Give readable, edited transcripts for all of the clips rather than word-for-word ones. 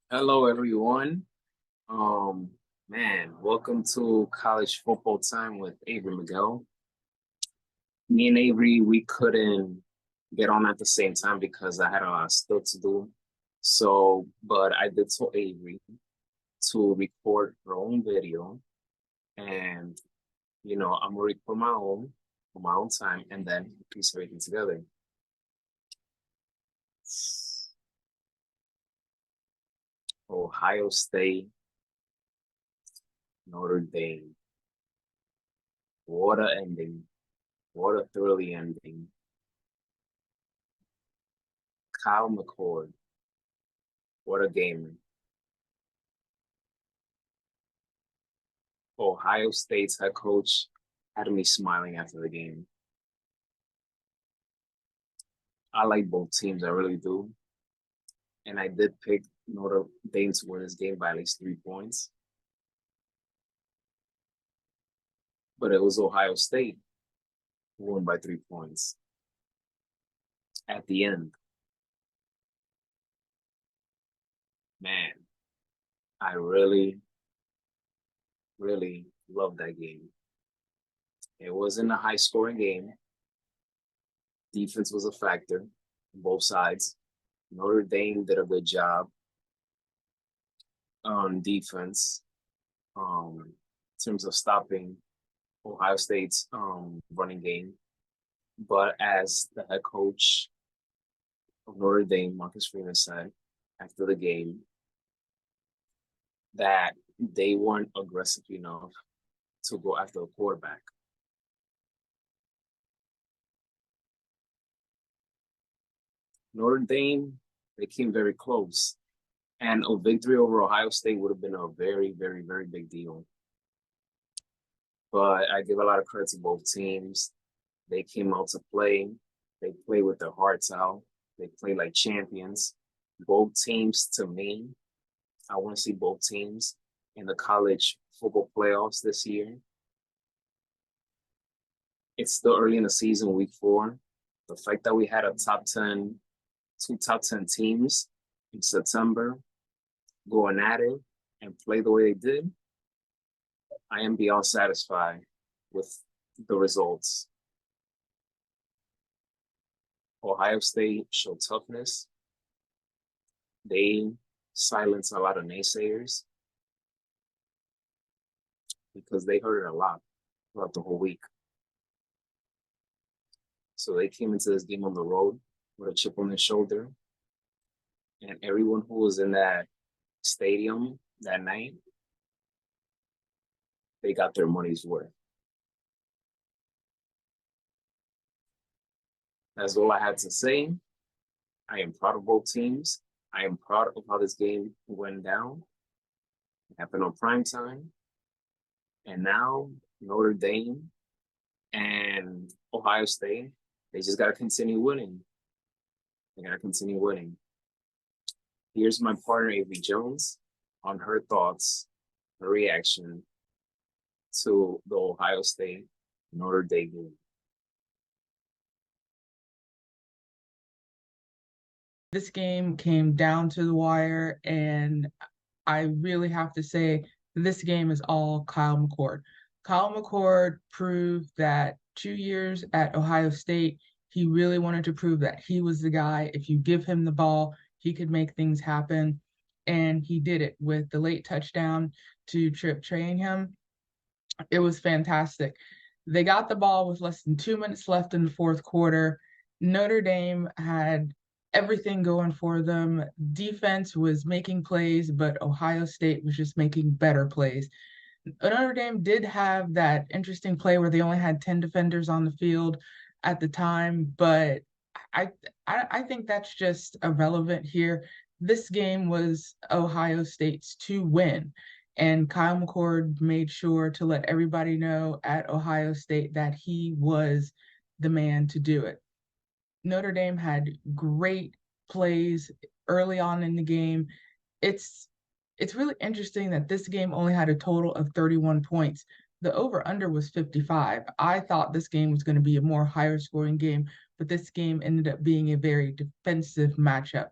Hello, everyone. Um, Welcome to college football time with Avry and Miguel. Me and Avery, we couldn't get on at the same time because I had a lot of stuff to do. But I did tell Avery to record her own video, and I'm gonna record my own on my own time, and then piece everything together. Ohio State, Notre Dame. What a ending! What a thrilling ending! Kyle McCord, what a game. Ohio State's head coach had me smiling after the game. I like both teams, I really do. And I did pick Notre Dame to win this game by at least 3 points. But it was Ohio State who won by 3 points at the end. Man, I really, really loved that game. It wasn't a high scoring game. Defense was a factor on both sides. Notre Dame did a good job on defense in terms of stopping Ohio State's running game. But as the head coach of Notre Dame, Marcus Freeman, said after the game, that they weren't aggressive enough to go after the quarterback. Notre Dame, they came very close. And a victory over Ohio State would have been a very, very, very big deal. But I give a lot of credit to both teams. They came out to play. They played with their hearts out. They played like champions. Both teams, to me, I want to see both teams in the college football playoffs this year. It's still early in the season, week 4. The fact that we had two top 10 teams in September going at it and play the way they did, I am beyond satisfied with the results. Ohio State showed toughness. They silenced a lot of naysayers because they heard it a lot throughout the whole week. So they came into this game on the road with a chip on their shoulder. And everyone who was in that stadium that night, they got their money's worth. That's all I had to say. I am proud of both teams. I am proud of how this game went down. It happened on prime time. And now Notre Dame and Ohio State, they just got to continue winning. They got to continue winning. Here's my partner, Avery Jones, on her thoughts, her reaction to the Ohio State Notre Dame game. This game came down to the wire, and I really have to say this game is all Kyle McCord. Kyle McCord proved that 2 years at Ohio State, he really wanted to prove that he was the guy. If you give him the ball, he could make things happen. And he did it with the late touchdown to Trip Trainham. It was fantastic. They got the ball with less than 2 minutes left in the fourth quarter. Notre Dame had everything going for them. Defense was making plays, but Ohio State was just making better plays. Notre Dame did have that interesting play where they only had 10 defenders on the field at the time, but I I think that's just irrelevant here. This game was Ohio State's to win, and Kyle McCord made sure to let everybody know at Ohio State that he was the man to do it. Notre Dame had great plays early on in the game. It's it's really interesting that this game only had a total of 31 points. The over under was 55. I thought this game was going to be a more higher scoring game, but this game ended up being a very defensive matchup.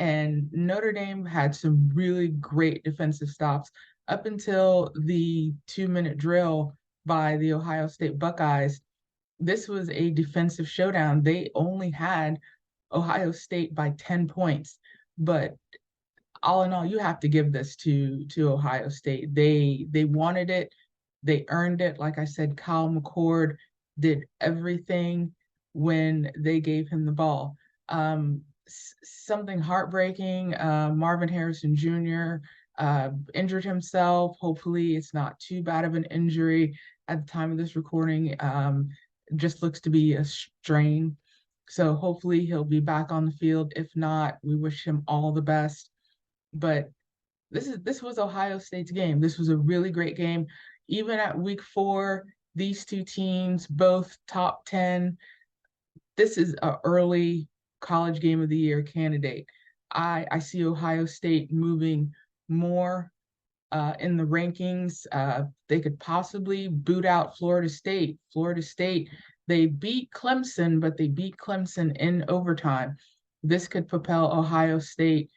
And Notre Dame had some really great defensive stops up until the 2-minute drill by the Ohio State Buckeyes. This was a defensive showdown. They only had Ohio State by 10 points, but all in all, you have to give this to Ohio State. They wanted it, they earned it. Like I said, Kyle McCord did everything when they gave him the ball. Something heartbreaking. Marvin Harrison Jr. Injured himself. Hopefully, it's not too bad of an injury at the time of this recording. Just looks to be a strain. So hopefully he'll be back on the field. If not, we wish him all the best. But this was Ohio State's game. This was a really great game. Even at week 4, these two teams, both top 10. This is an early college game of the year candidate. I see Ohio State moving more in the rankings. They could possibly boot out Florida State. Florida State, they beat Clemson, but they beat Clemson in overtime. This could propel Ohio State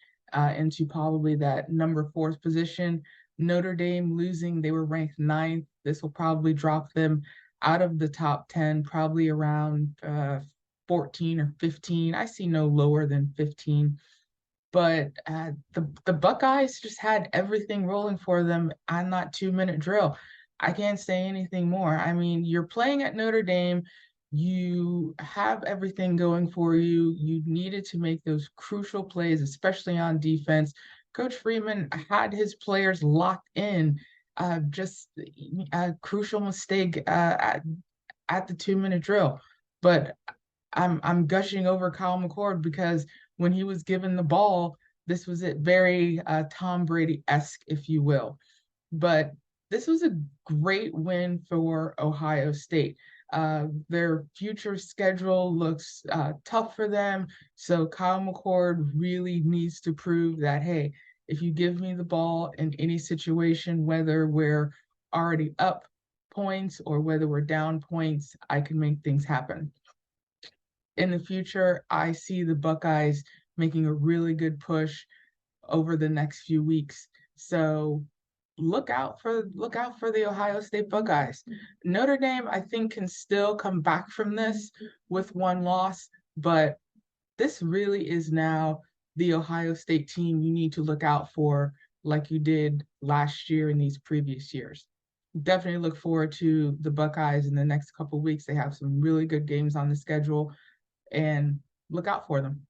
into probably that number 4th position. Notre Dame losing, they were ranked 9th. This will probably drop them out of the top 10, probably around 14 or 15. I see no lower than 15. But the Buckeyes just had everything rolling for them on that 2-minute drill. I can't say anything more. I mean, you're playing at Notre Dame. You have everything going for you. You needed to make those crucial plays, especially on defense. Coach Freeman had his players locked in. Just a crucial mistake at the 2-minute drill. But I'm gushing over Kyle McCord because when he was given the ball, this was it, very Tom Brady-esque, if you will. But this was a great win for Ohio State. Their future schedule looks tough for them. So Kyle McCord really needs to prove that, hey, if you give me the ball in any situation, whether we're already up points or whether we're down points, I can make things happen. In the future, I see the Buckeyes making a really good push over the next few weeks. So look out for the Ohio State Buckeyes. Notre Dame, I think, can still come back from this with one loss, but this really is now the Ohio State team you need to look out for, like you did last year and these previous years. Definitely look forward to the Buckeyes in the next couple of weeks. They have some really good games on the schedule, and look out for them.